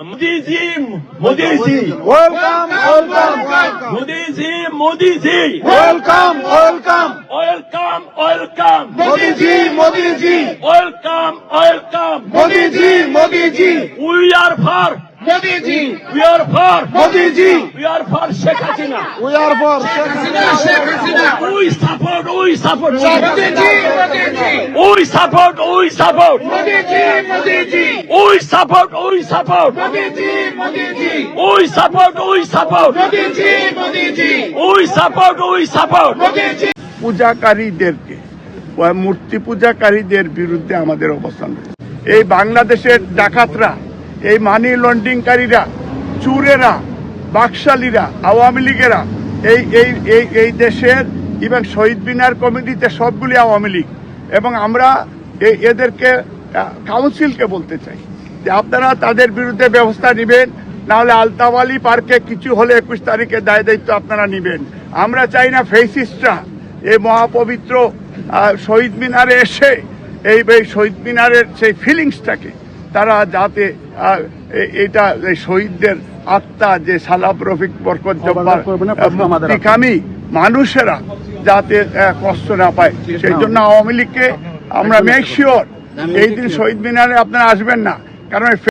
Modiji welcome welcome Modiji welcome welcome welcome welcome Modiji Modiji welcome welcome Modiji Modiji we are for Modiji we are for Modiji we are for Sheikh Hasina we are for Sheikh Hasina we support Modiji Modiji we support Modiji Modiji we support Modiji Modiji we support Modiji Modiji we support মোদিজি পূজাকারীদেরকে মূর্তি পূজাকারীদের বিরুদ্ধে আমাদের অবস্থান রয়েছে। এই বাংলাদেশের ডাকাতরা, এই মানি লন্ডারিংকারীরা, চুরেরা, বাকশালীরা, আওয়ামী লীগেরা এই এই এই এই দেশের এবং শহীদ মিনার কমিটিতে সবগুলি আওয়ামী লীগ, এবং আমরা এদেরকে কাউন্সিলকে বলতে চাই যে আপনারা তাদের বিরুদ্ধে ব্যবস্থা নেবেন, নাহলে আলতাওয়ালি পার্কে কিছু হলে 21 তারিখে দায় দায়িত্ব আপনারা নেবেন। আমরা চাই না ফেসিস্টরা এই মহাপবিত্র শহীদ মিনারে এসে এই শহীদ মিনারের সেই ফিলিংসটাকে তারা যাতে এটা শহীদদের আত্মা যে সালাব রফিক বরকত জব্বার মুক্তিকামী মানুষেরা যাতে কষ্ট না পায়, সেই জন্য আওয়ামী লীগকে আমরা মেক শিওর এই দিন শহীদ মিনারে আপনারা আসবেন না, কারণ